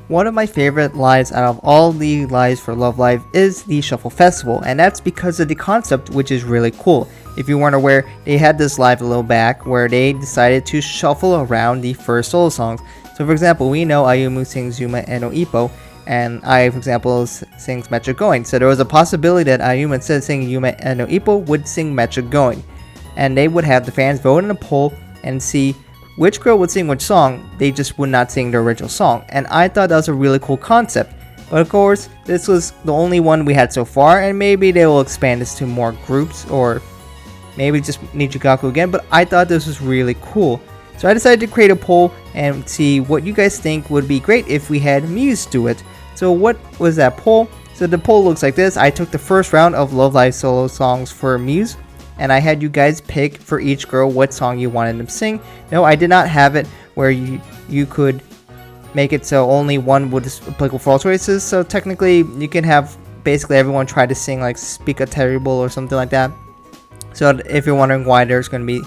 One of my favorite lives out of all the lives for Love Live is the Shuffle Festival, and that's because of the concept, which is really cool. If you weren't aware, they had this live a little back where they decided to shuffle around the first solo songs. So for example, we know Ayumu sings Yuma and Oippo, and I, for example, sings Mecha Going. So there was a possibility that Ayumu, instead of singing Yuma and Oippo, would sing Mecha Going. And they would have the fans vote in a poll and see which girl would sing which song. They just would not sing the original song. And I thought that was a really cool concept. But of course, this was the only one we had so far, and maybe they will expand this to more groups, or maybe just Nichigaku again, but I thought this was really cool. So I decided to create a poll and see what you guys think would be great if we had Muse do it. So what was that poll? So the poll looks like this. I took the first round of Love Live solo songs for Muse, and I had you guys pick for each girl what song you wanted them to sing. No, I did not have it where you could make it so only one would applicable for all choices. So technically, you can have basically everyone try to sing like Spicaterrible or something like that. So if you're wondering why there's going to be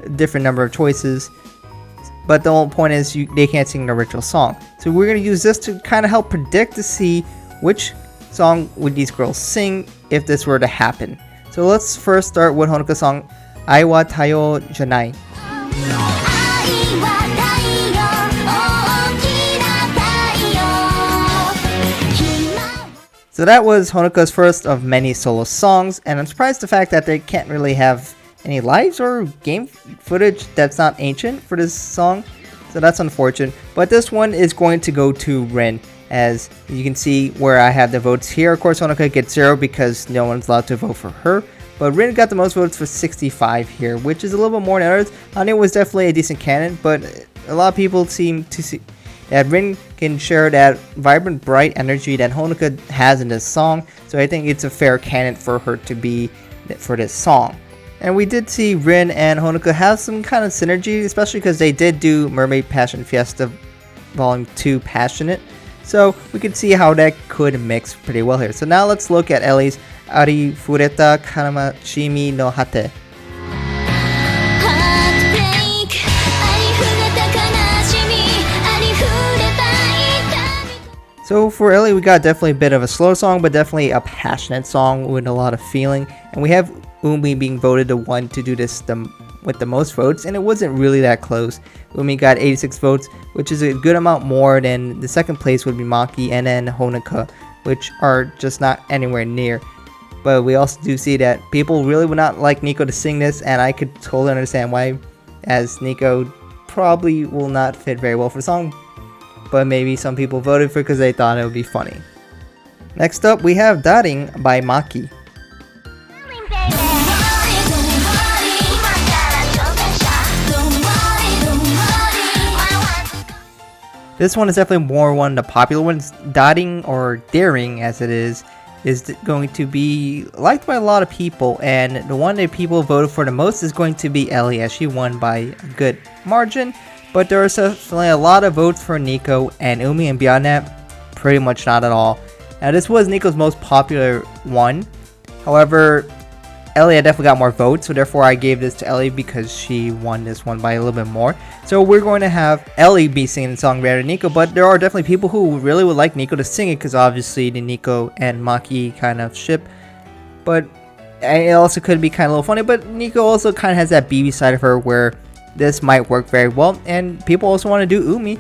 a different number of choices, but the whole point is they can't sing the original song. So we're going to use this to kind of help predict to see which song would these girls sing if this were to happen. So let's first start with Honoka's song, Ai wa Taiyou Ja Nai. So that was Honoka's first of many solo songs, and I'm surprised the fact that they can't really have any lives or game footage that's not ancient for this song. So that's unfortunate. But this one is going to go to Rin. As you can see where I have the votes here, of course Honoka gets 0 because no one's allowed to vote for her. But Rin got the most votes for 65 here, which is a little bit more than others. Hanayo was definitely a decent candidate, but a lot of people seem to see that Rin can share that vibrant, bright energy that Honoka has in this song. So I think it's a fair candidate for her to be for this song. And we did see Rin and Honoka have some kind of synergy, especially because they did do Mermaid Passion Fiesta Volume 2 Passionate. So we could see how that could mix pretty well here. So now let's look at Ellie's Arifureta Kanashimi no Hate. So for Ellie, we got definitely a bit of a slow song, but definitely a passionate song with a lot of feeling. And we have Umi being voted the one to do this with the most votes, and it wasn't really that close. Umi got 86 votes, which is a good amount more than the second place would be Maki and then Honoka, which are just not anywhere near. But we also do see that people really would not like Nico to sing this, and I could totally understand why, as Nico probably will not fit very well for the song, but maybe some people voted for it because they thought it would be funny. Next up, we have Daring by Maki. This one is definitely more one of the popular ones. Daring, or Daring as it is going to be liked by a lot of people, and the one that people voted for the most is going to be Ellie, as she won by a good margin. But there are definitely a lot of votes for Nico and Umi, and beyond that, pretty much not at all. Now this was Nico's most popular one. However, Ellie had definitely got more votes, so therefore I gave this to Ellie because she won this one by a little bit more. So we're going to have Ellie be singing the song rather than Nico, but there are definitely people who really would like Nico to sing it because obviously the Nico and Maki kind of ship. But it also could be kind of a little funny, but Nico also kind of has that BB side of her where this might work very well, and people also want to do Umi,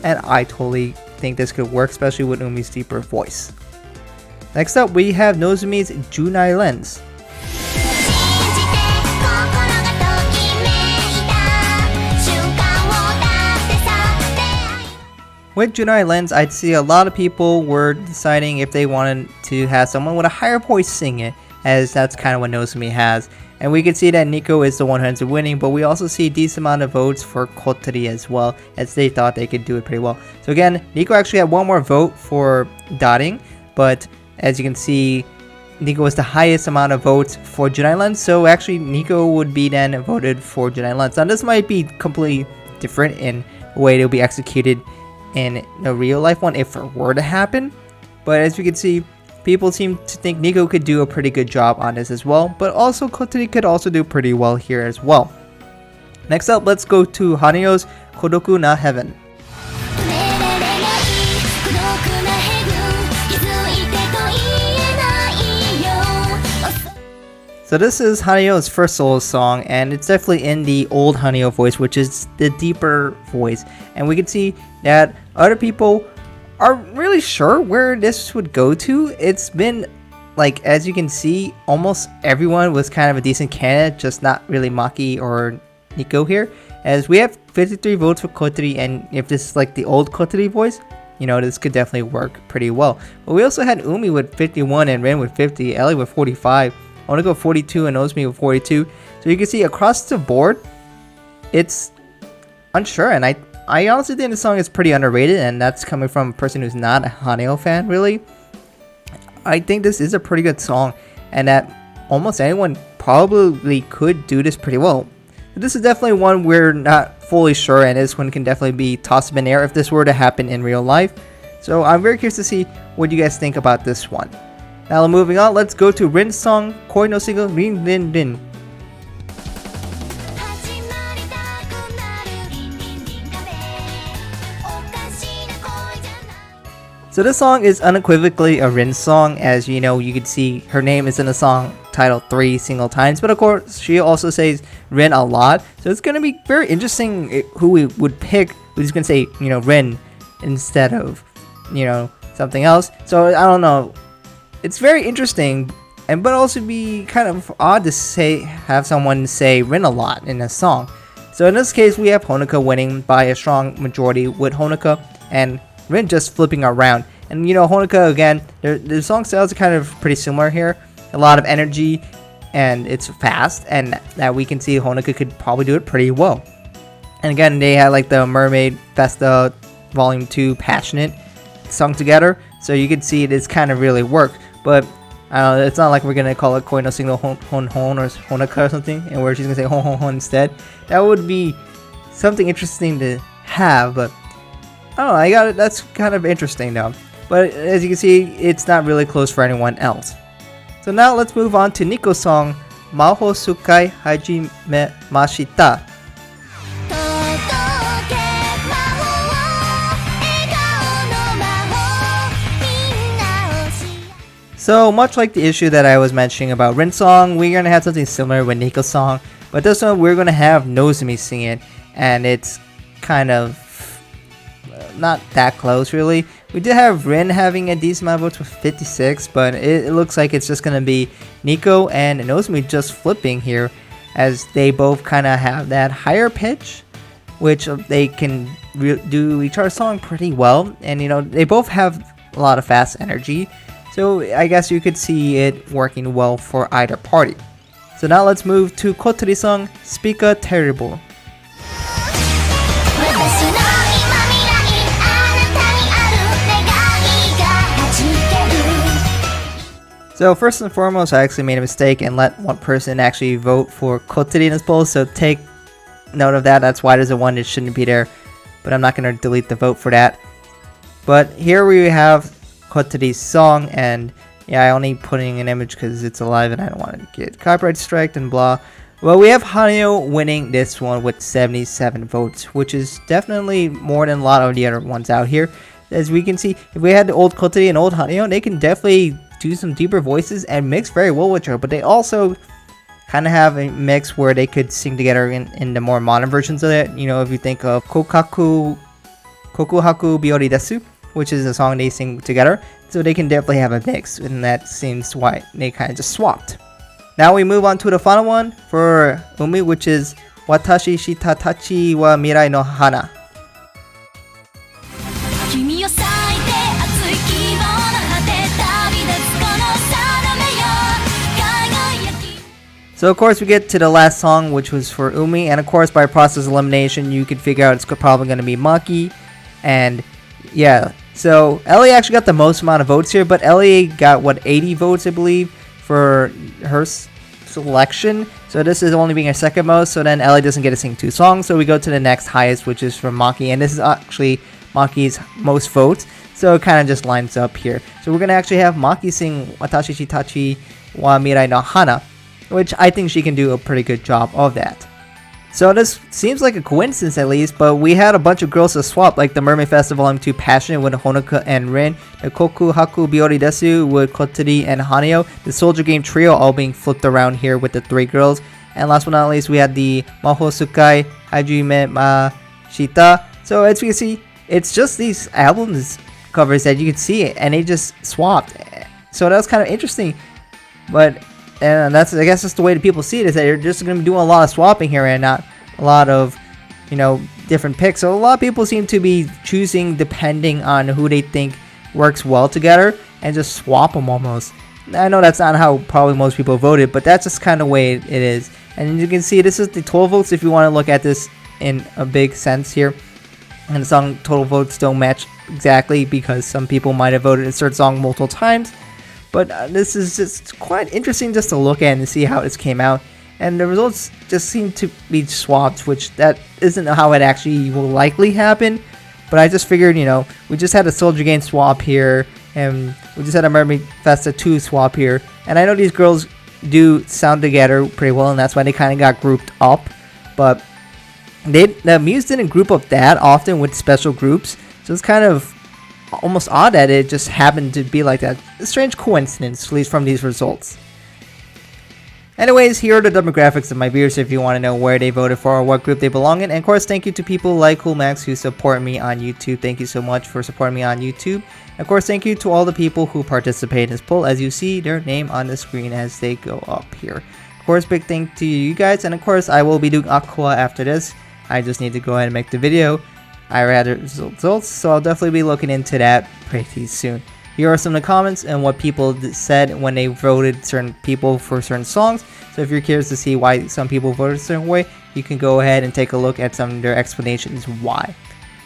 and I totally think this could work, especially with Umi's deeper voice. Next up, we have Nozomi's Junai Lens. With Junai Lens, I'd see a lot of people were deciding if they wanted to have someone with a higher voice sing it, as that's kind of what Nozomi has. And we can see that Nico is the one who ends up winning, but we also see a decent amount of votes for Kotori as well, as they thought they could do it pretty well. So again, Nico actually had one more vote for Daring, but as you can see, Nico was the highest amount of votes for Junai Lens, so actually Nico would be then voted for Junai Lens. Now this might be completely different in the way it'll be executed in the real life one if it were to happen, but as you can see, people seem to think Nico could do a pretty good job on this as well, but also Kotori could also do pretty well here as well. Next up, let's go to Hanayo's Kodoku na Heaven. So this is Hanayo's first solo song, and it's definitely in the old Hanayo voice, which is the deeper voice. And we can see that other people aren't really sure where this would go to. It's been, like, as you can see, almost everyone was kind of a decent candidate, just not really Maki or Nico here. As we have 53 votes for Kotori, and if this is like the old Kotori voice, you know, this could definitely work pretty well. But we also had Umi with 51 and Rin with 50, Eli with 45, Honoka with 42, and Nozomi with 42. So you can see across the board, it's unsure, and I honestly think the song is pretty underrated, and that's coming from a person who's not a Hanayo fan, really. I think this is a pretty good song, and that almost anyone probably could do this pretty well. This is definitely one we're not fully sure, and this one can definitely be tossed up in the air if this were to happen in real life. So I'm very curious to see what you guys think about this one. Now moving on, let's go to Rin's song, Koi no Signal Rin Rin Rin. So this song is unequivocally a Rin song, as you know, you can see her name is in the song title 3 single times, but of course she also says Rin a lot, so it's going to be very interesting who we would pick who's going to say, you know, Rin instead of, you know, something else. So I don't know, it's very interesting, and but also be kind of odd to have someone say Rin a lot in a song. So in this case we have Honoka winning by a strong majority, with Honoka and Rin just flipping around. And you know, Honoka again, the song styles are kind of pretty similar here. A lot of energy, and it's fast, and that we can see Honoka could probably do it pretty well. And again, they had like the Mermaid Festa Volume 2 Passionate sung together, so you can see it is kind of really work. But I don't know, it's not like we're gonna call it Koi no Signal Hon Hon or Honoka or something, and where she's gonna say Hon Hon Hon instead. That would be something interesting to have, but I don't know, I got it. That's kind of interesting though. But as you can see, it's not really close for anyone else. So now let's move on to Nico's song, Mahoutsukai Hajimemashita. So much like the issue that I was mentioning about Rin's song, we're gonna have something similar with Nico's song, but this one we're gonna have Nozomi sing it, and it's kind of not that close really. We did have Rin having a decent amount of votes with 56, but it looks like it's just going to be Nico and Nozomi just flipping here, as they both kind of have that higher pitch, which they can do each other's song pretty well, and you know, they both have a lot of fast energy, so I guess you could see it working well for either party. So now let's move to Kotori's song, Spicaterrible. So first and foremost, I actually made a mistake and let one person actually vote for Kotori in this poll, so take note of that. That's why there's a 1 that shouldn't be there, but I'm not going to delete the vote for that. But here we have Kotori's song, and yeah, I only putting an image because it's alive and I don't want to get copyright striked and blah. Well, we have Hanayo winning this one with 77 votes, which is definitely more than a lot of the other ones out here. As we can see, if we had the old Kotori and old Hanayo, they can definitely do some deeper voices and mix very well with her, but they also kind of have a mix where they could sing together in the more modern versions of it. You know, if you think of Kokuhaku Biori Desu, which is a song they sing together, so they can definitely have a mix, and that seems why they kind of just swapped. Now we move on to the final one for Umi, which is Watashitachi wa Mirai no Hana. So of course we get to the last song, which was for Umi, and of course by process of elimination you can figure out it's probably going to be Maki. And yeah, so Ellie actually got the most amount of votes here, but Ellie got what, 80 votes I believe for her selection, so this is only being her second most, so then Ellie doesn't get to sing 2 songs, so we go to the next highest, which is from Maki, and this is actually Maki's most votes, so it kind of just lines up here. So we're going to actually have Maki sing Watashitachi wa Mirai no Hana, which I think she can do a pretty good job of that. So this seems like a coincidence at least, but we had a bunch of girls to swap, like the Mermaid Festival Volume 2 Passionate with Honoka and Rin, the Koku Haku Biori Desu with Kotori and Hanayo, the Soldier Game Trio all being flipped around here with the 3 girls, and last but not least we had the Mahoutsukai Hajimemashita. So as you can see, it's just these albums covers that you can see it, and they just swapped. So that was kind of interesting, but and that's, I guess, just the way that people see it, is that you're just going to be doing a lot of swapping here and not a lot of, you know, different picks. So a lot of people seem to be choosing depending on who they think works well together and just swap them almost. I know that's not how probably most people voted, but that's just kind of the way it is. And you can see this is the total votes if you want to look at this in a big sense here. And the song total votes don't match exactly because some people might have voted a certain song multiple times. But this is just quite interesting just to look at and see how this came out. And the results just seem to be swapped, which that isn't how it actually will likely happen. But I just figured, you know, we just had a Soldier Game swap here, and we just had a Mermaid Festa 2 swap here. And I know these girls do sound together pretty well, and that's why they kind of got grouped up. But the Muse didn't group up that often with special groups, so it's kind of almost odd that it just happened to be like that. A strange coincidence, at least from these results. Anyways, here are the demographics of my viewers if you want to know where they voted for or what group they belong in. And of course, thank you to people like CoolMax who support me on YouTube. Thank you so much for supporting me on YouTube. And of course, thank you to all the people who participate in this poll, as you see their name on the screen as they go up here. Of course, big thank to you guys. And of course, I will be doing Aqua after this. I just need to go ahead and make the video. I read the results, so I'll definitely be looking into that pretty soon. Here are some of the comments and what people said when they voted certain people for certain songs. So if you're curious to see why some people voted a certain way, you can go ahead and take a look at some of their explanations why.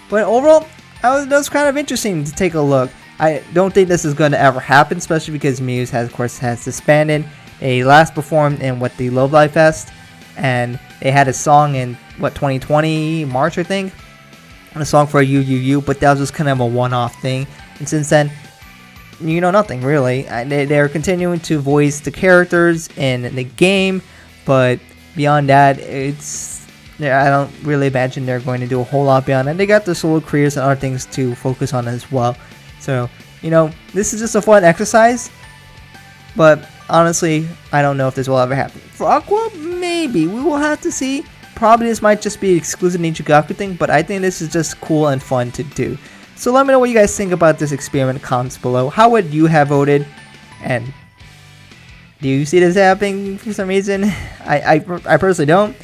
But overall, that was kind of interesting to take a look. I don't think this is going to ever happen, especially because Muse has, of course, disbanded. They last performed in the Love Live Fest, and they had a song in 2020 March, I think. A song for You, but that was just kind of a one-off thing. And since then, you know, nothing really. They're continuing to voice the characters in the game, but beyond that, I don't really imagine they're going to do a whole lot beyond that. They got their solo careers and other things to focus on as well. So, you know, this is just a fun exercise, but honestly, I don't know if this will ever happen. For Aqua, maybe. We will have to see. Probably this might just be an exclusive Nichigaku thing, but I think this is just cool and fun to do. So let me know what you guys think about this experiment in the comments below. How would you have voted? And do you see this happening for some reason? I personally don't.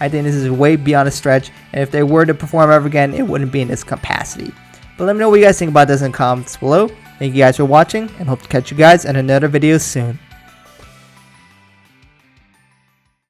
I think this is way beyond a stretch, and if they were to perform ever again, it wouldn't be in this capacity. But let me know what you guys think about this in the comments below. Thank you guys for watching, and hope to catch you guys in another video soon.